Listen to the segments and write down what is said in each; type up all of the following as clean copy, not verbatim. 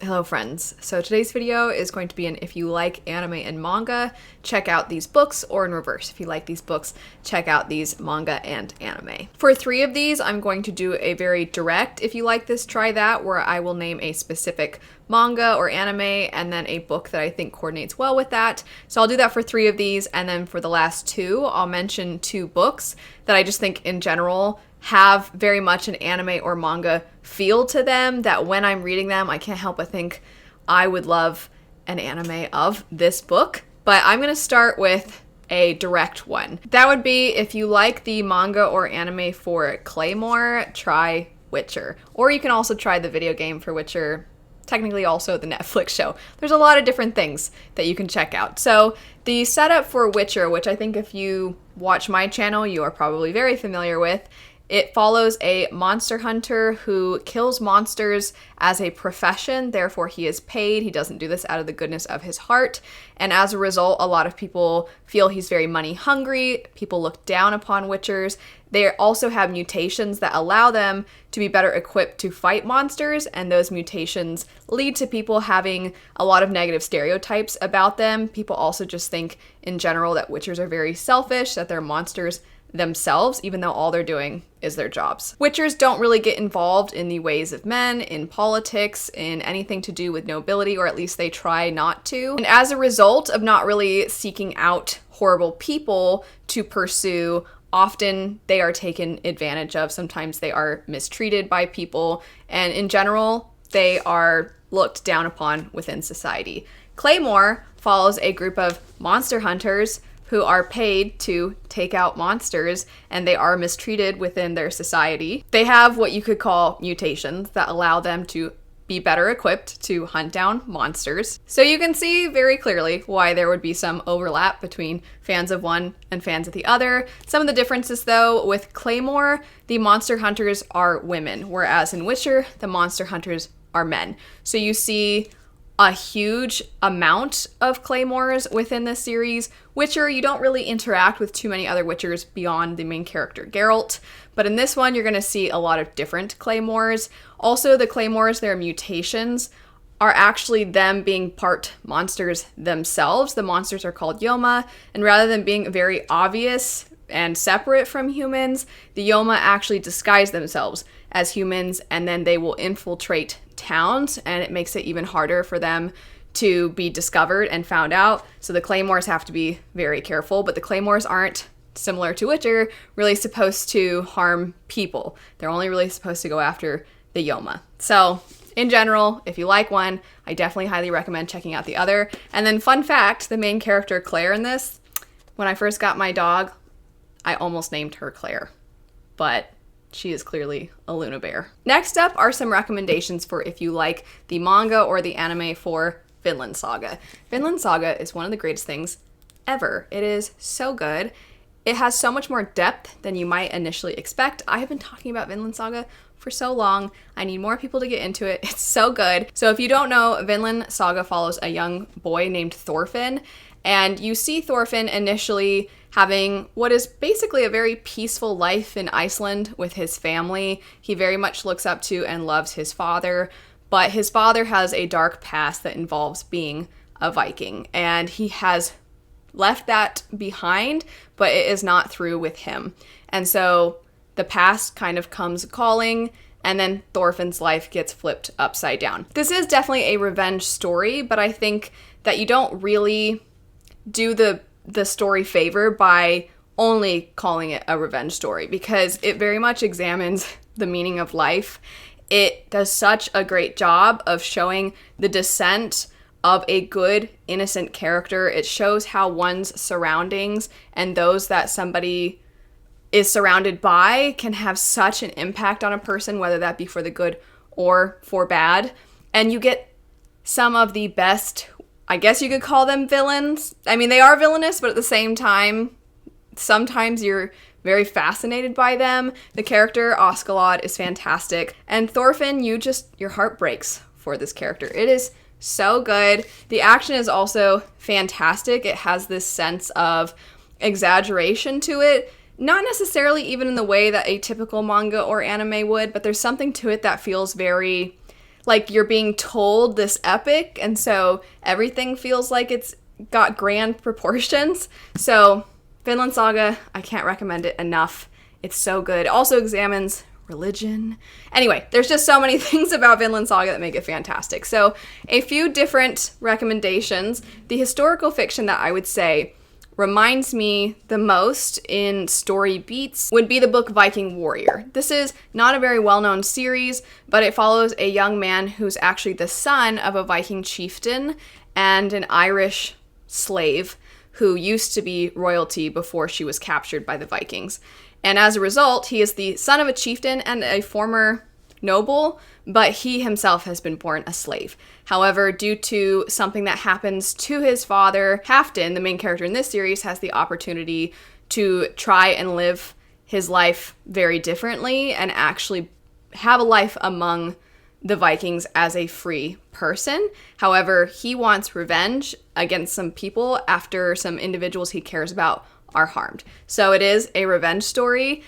Hello friends. So today's video is going to be an if you like anime and manga, check out these books, or in reverse, if you like these books, check out these manga and anime. For 3 of these, I'm going to do a very direct if you like this, try that, where I will name a specific manga or anime and then a book that I think coordinates well with that. So I'll do that for 3 of these, and then for the last 2, I'll mention 2 books that I just think in general have very much an anime or manga feel to them, that when I'm reading them, I can't help but think I would love an anime of this book. But I'm going to start with a direct one. That would be if you like the manga or anime for Claymore, try Witcher. Or you can also try the video game for Witcher, technically also the Netflix show. There's a lot of different things that you can check out. So the setup for Witcher, which I think if you watch my channel, you are probably very familiar with, it follows a monster hunter who kills monsters as a profession, therefore he is paid. He doesn't do this out of the goodness of his heart, and as a result, a lot of people feel he's very money hungry. People look down upon witchers. They also have mutations that allow them to be better equipped to fight monsters, and those mutations lead to people having a lot of negative stereotypes about them. People also just think in general that witchers are very selfish, that they're monsters themselves, even though all they're doing is their jobs. Witchers don't really get involved in the ways of men, in politics, in anything to do with nobility, or at least they try not to. And as a result of not really seeking out horrible people to pursue, often they are taken advantage of. Sometimes they are mistreated by people, and in general, they are looked down upon within society. Claymore follows a group of monster hunters who are paid to take out monsters, and they are mistreated within their society. They have what you could call mutations that allow them to be better equipped to hunt down monsters. So you can see very clearly why there would be some overlap between fans of one and fans of the other. Some of the differences though, with Claymore, the monster hunters are women, whereas in Witcher, the monster hunters are men. So you see a huge amount of Claymores within this series. Witcher, you don't really interact with too many other Witchers beyond the main character, Geralt. But in this one, you're going to see a lot of different Claymores. Also, the Claymores, their mutations, are actually them being part monsters themselves. The monsters are called Yoma, and rather than being very obvious and separate from humans, the Yoma actually disguise themselves as humans, and then they will infiltrate towns, and it makes it even harder for them to be discovered and found out. So the Claymores have to be very careful, but the Claymores aren't, similar to Witcher, really supposed to harm people. They're only really supposed to go after the Yoma. So in general, if you like one, I definitely highly recommend checking out the other. And then fun fact, the main character Claire in this, when I first got my dog, I almost named her Claire, but she is clearly a Luna bear. Next up are some recommendations for if you like the manga or the anime for Finland Saga. Finland Saga is one of the greatest things ever. It is so good. It has so much more depth than you might initially expect. I have been talking about Vinland Saga for so long. I need more people to get into it. It's so good. So if you don't know, Vinland Saga follows a young boy named Thorfinn, and you see Thorfinn initially having what is basically a very peaceful life in Iceland with his family. He very much looks up to and loves his father, but his father has a dark past that involves being a Viking, and he has left that behind, but it is not through with him. And so the past kind of comes calling, and then Thorfinn's life gets flipped upside down. This is definitely a revenge story, but I think that you don't really do the story favor by only calling it a revenge story, because it very much examines the meaning of life. It does such a great job of showing the descent of a good, innocent character. It shows how one's surroundings and those that somebody is surrounded by can have such an impact on a person, whether that be for the good or for bad. And you get some of the best, I guess you could call them villains. I mean, they are villainous, but at the same time, sometimes you're very fascinated by them. The character, Oskalod, is fantastic. And Thorfinn, your heart breaks for this character. It is so good. The action is also fantastic. It has this sense of exaggeration to it. Not necessarily even in the way that a typical manga or anime would, but there's something to it that feels very like you're being told this epic, and so everything feels like it's got grand proportions. So Finland Saga, I can't recommend it enough. It's so good. It also examines religion. Anyway, there's just so many things about Vinland Saga that make it fantastic. So a few different recommendations. The historical fiction that I would say reminds me the most in story beats would be the book Viking Warrior. This is not a very well-known series, but it follows a young man who's actually the son of a Viking chieftain and an Irish slave who used to be royalty before she was captured by the Vikings. And as a result, he is the son of a chieftain and a former noble, but he himself has been born a slave. However, due to something that happens to his father, Halfdan, the main character in this series, has the opportunity to try and live his life very differently and actually have a life among the Vikings as a free person. However, he wants revenge against some people after some individuals he cares about are harmed. So it is a revenge story.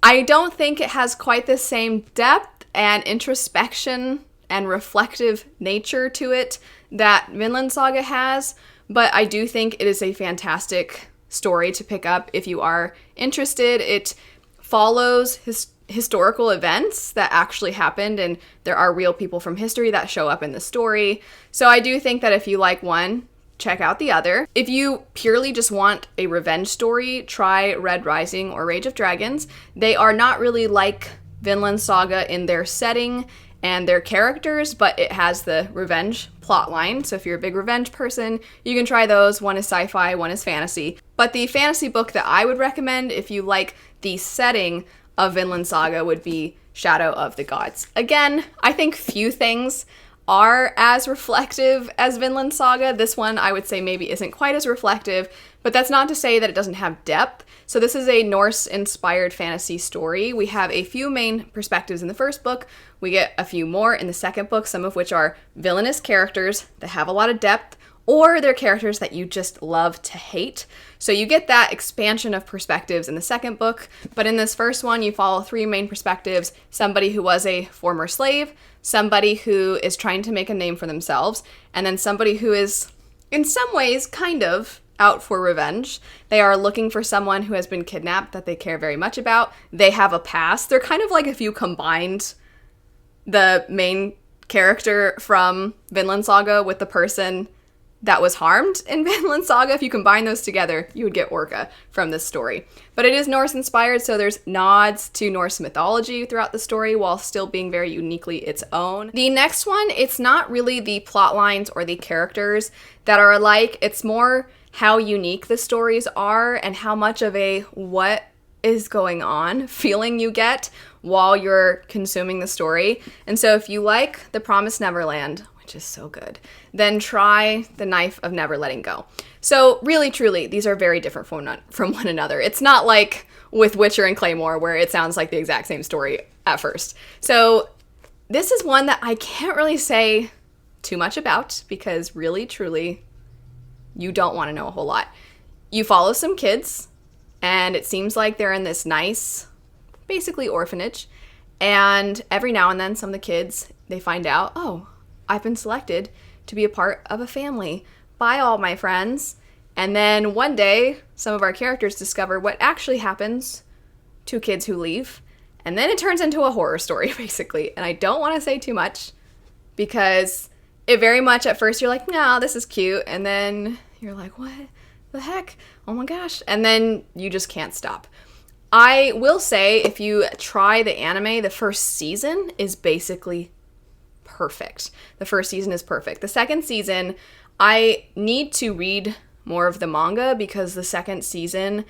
I don't think it has quite the same depth and introspection and reflective nature to it that Vinland Saga has, but I do think it is a fantastic story to pick up if you are interested. It follows historical events that actually happened, and there are real people from history that show up in the story. So I do think that if you like one, check out the other. If you purely just want a revenge story, try Red Rising or Rage of Dragons. They are not really like Vinland Saga in their setting and their characters, but it has the revenge plotline. So if you're a big revenge person, you can try those. One is sci-fi, one is fantasy. But the fantasy book that I would recommend if you like the setting of Vinland Saga would be Shadow of the Gods. Again, I think few things are as reflective as Vinland Saga. This one I would say maybe isn't quite as reflective, but that's not to say that it doesn't have depth. So this is a Norse-inspired fantasy story. We have a few main perspectives in the first book. We get a few more in the second book, some of which are villainous characters that have a lot of depth, or they're characters that you just love to hate. So you get that expansion of perspectives in the second book, but in this first one, you follow three main perspectives: somebody who was a former slave, somebody who is trying to make a name for themselves, and then somebody who is, in some ways, kind of out for revenge. They are looking for someone who has been kidnapped that they care very much about. They have a past. They're kind of like if you combined the main character from Vinland Saga with the person that was harmed in Vinland Saga. If you combine those together, you would get Orca from this story. But it is Norse-inspired, so there's nods to Norse mythology throughout the story while still being very uniquely its own. The next one, it's not really the plot lines or the characters that are alike. It's more how unique the stories are and how much of a what is going on feeling you get while you're consuming the story. And so if you like The Promise Neverland, which is so good, then try The Knife of Never Letting Go. So really, truly, these are very different from one another. It's not like with Witcher and Claymore where it sounds like the exact same story at first. So this is one that I can't really say too much about because really, truly, you don't want to know a whole lot. You follow some kids, and it seems like they're in this nice, basically orphanage, and every now and then some of the kids, they find out, oh, I've been selected to be a part of a family by all my friends. And then one day, some of our characters discover what actually happens to kids who leave. And then it turns into a horror story, basically. And I don't want to say too much because it very much, at first, you're like, no, this is cute. And then you're like, what the heck? Oh my gosh. And then you just can't stop. I will say, if you try the anime, the first season is basically perfect. The first season is perfect. The second season, I need to read more of the manga because the second season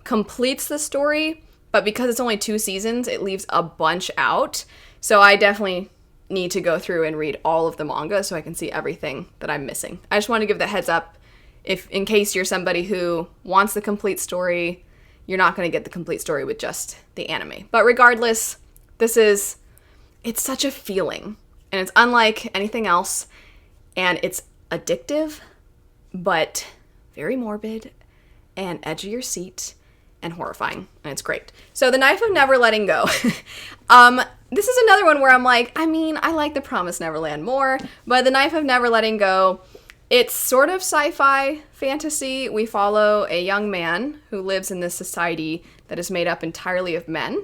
completes the story, but because it's only 2 seasons, it leaves a bunch out. So I definitely need to go through and read all of the manga so I can see everything that I'm missing. I just want to give the heads up, if in case you're somebody who wants the complete story, you're not going to get the complete story with just the anime. But regardless, it's such a feeling. And it's unlike anything else, and it's addictive, but very morbid, and edge of your seat, and horrifying, and it's great. So The Knife of Never Letting Go. this is another one where I'm like, I mean, I like the Promise Neverland more, but The Knife of Never Letting Go, it's sort of sci-fi fantasy. We follow a young man who lives in this society that is made up entirely of men,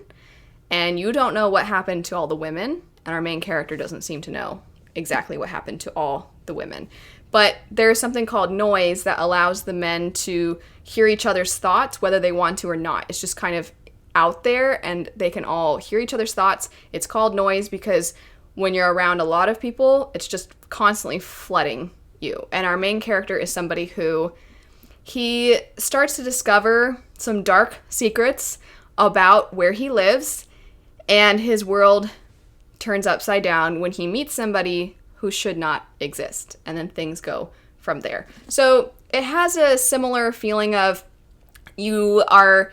and you don't know what happened to all the women, and our main character doesn't seem to know exactly what happened to all the women. But there's something called noise that allows the men to hear each other's thoughts, whether they want to or not. It's just kind of out there, and they can all hear each other's thoughts. It's called noise because when you're around a lot of people, it's just constantly flooding you. And our main character is somebody who, he starts to discover some dark secrets about where he lives, and his world turns upside down when he meets somebody who should not exist, and then things go from there. So it has a similar feeling of you are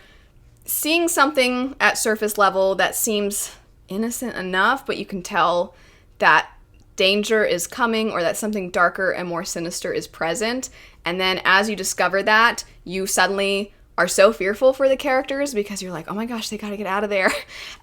seeing something at surface level that seems innocent enough, but you can tell that danger is coming or that something darker and more sinister is present. And then as you discover that, you suddenly are so fearful for the characters because you're like, oh my gosh, they gotta get out of there.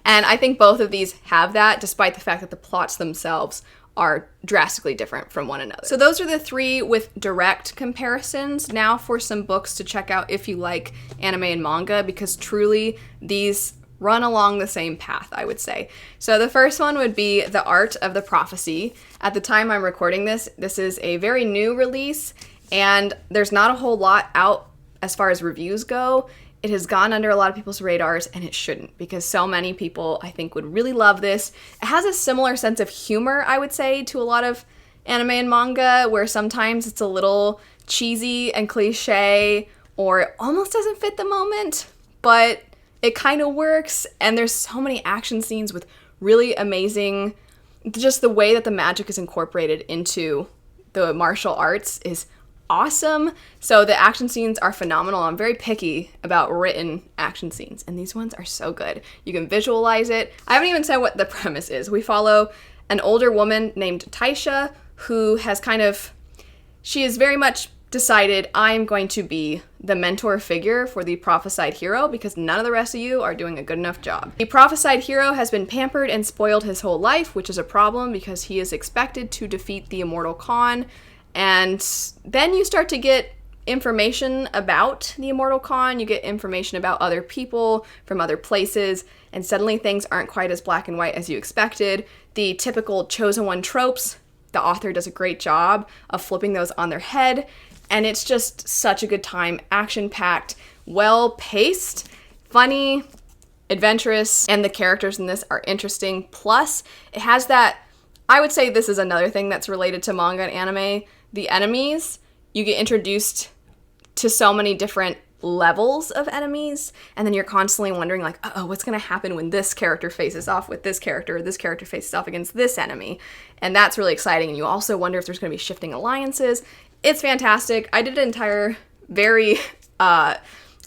And I think both of these have that, despite the fact that the plots themselves are drastically different from one another. So those are the three with direct comparisons. Now for some books to check out if you like anime and manga, because truly these run along the same path, I would say. So the first one would be The Art of the Prophecy. At the time I'm recording this, this is a very new release, and there's not a whole lot out as far as reviews go. It has gone under a lot of people's radars, and it shouldn't, because so many people, I think, would really love this. It has a similar sense of humor, I would say, to a lot of anime and manga, where sometimes it's a little cheesy and cliche, or it almost doesn't fit the moment, but it kind of works, and there's so many action scenes with really amazing, just the way that the magic is incorporated into the martial arts is awesome. So the action scenes are phenomenal. I'm very picky about written action scenes, and these ones are so good. You can visualize it. I haven't even said what the premise is. We follow an older woman named Taisha who has she is very much decided, I'm going to be the mentor figure for the prophesied hero because none of the rest of you are doing a good enough job. The prophesied hero has been pampered and spoiled his whole life, which is a problem because he is expected to defeat the immortal Khan. And then you start to get information about the immortal Khan, you get information about other people from other places, and suddenly things aren't quite as black and white as you expected. The typical chosen one tropes, the author does a great job of flipping those on their head, and it's just such a good time, action-packed, well-paced, funny, adventurous, and the characters in this are interesting. Plus, it has that, I would say this is another thing that's related to manga and anime, the enemies. You get introduced to so many different levels of enemies, and then you're constantly wondering like, uh-oh, what's going to happen when this character faces off with this character, or this character faces off against this enemy, and that's really exciting. And you also wonder if there's going to be shifting alliances. It's fantastic. I did an entire very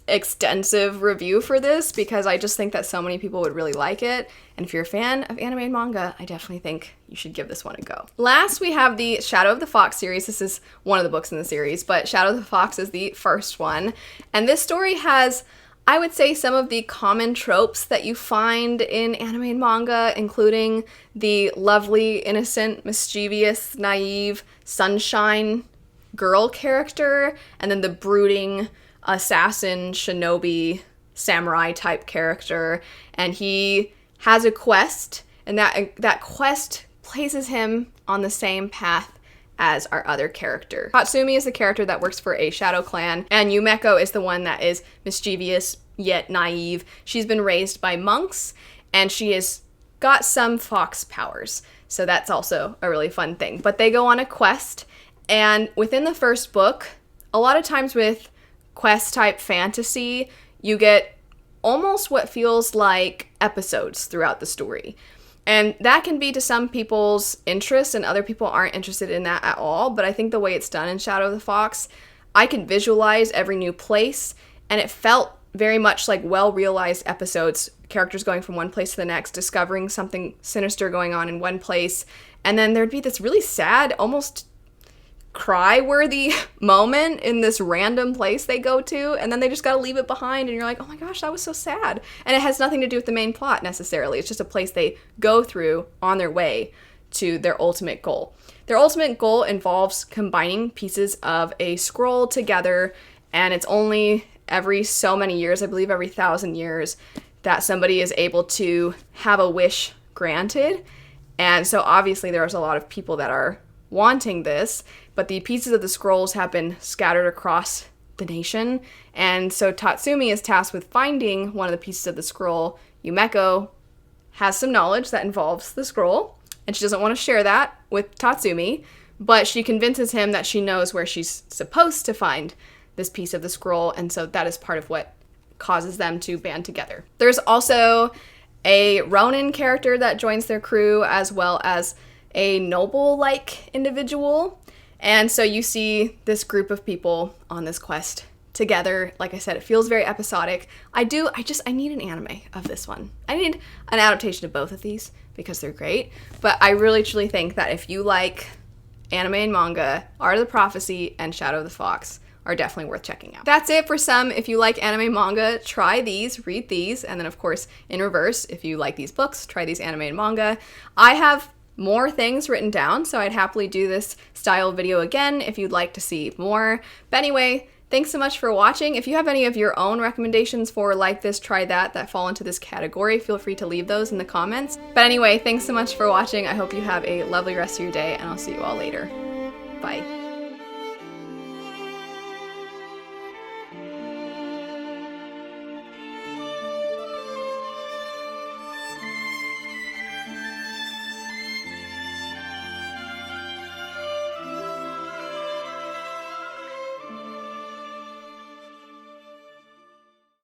extensive review for this because I just think that so many people would really like it, and if you're a fan of anime and manga, I definitely think you should give this one a go. Last, we have the Shadow of the Fox series. This is one of the books in the series, but Shadow of the Fox is the first one, and this story has, I would say, some of the common tropes that you find in anime and manga, including the lovely, innocent, mischievous, naive, sunshine girl character, and then the brooding assassin, shinobi, samurai type character, and he has a quest, and that quest places him on the same path as our other character. Hatsumi is the character that works for a shadow clan, and Yumeko is the one that is mischievous yet naive. She's been raised by monks, and she has got some fox powers, so that's also a really fun thing. But they go on a quest, and within the first book, a lot of times with quest type fantasy, you get almost what feels like episodes throughout the story. And that can be to some people's interest, and other people aren't interested in that at all. But I think the way it's done in Shadow of the Fox, I can visualize every new place, and it felt very much like well-realized episodes, characters going from one place to the next, discovering something sinister going on in one place, and then there'd be this really sad, almost cry-worthy moment in this random place they go to, and then they just gotta leave it behind, and you're like, oh my gosh, that was so sad. And it has nothing to do with the main plot necessarily. It's just a place they go through on their way to their ultimate goal. Their ultimate goal involves combining pieces of a scroll together, and it's only every so many years, I believe every 1,000 years, that somebody is able to have a wish granted. And so obviously there's a lot of people that are wanting this, but the pieces of the scrolls have been scattered across the nation. And so Tatsumi is tasked with finding one of the pieces of the scroll. Yumeko has some knowledge that involves the scroll, and she doesn't want to share that with Tatsumi, but she convinces him that she knows where she's supposed to find this piece of the scroll, and so that is part of what causes them to band together. There's also a Ronin character that joins their crew, as well as a noble-like individual. And so you see this group of people on this quest together. Like I said, it feels very episodic. I need an anime of this one. I need an adaptation of both of these because they're great. But I really truly think that if you like anime and manga, Art of the Prophecy and Shadow of the Fox are definitely worth checking out. That's it for some. If you like anime manga, try these, read these, and then of course in reverse, if you like these books, try these anime and manga. I have more things written down, so I'd happily do this style video again if you'd like to see more. But anyway, thanks so much for watching. If you have any of your own recommendations for like this, try that fall into this category, feel free to leave those in the comments. But anyway, thanks so much for watching. I hope you have a lovely rest of your day, and I'll see you all later. Bye.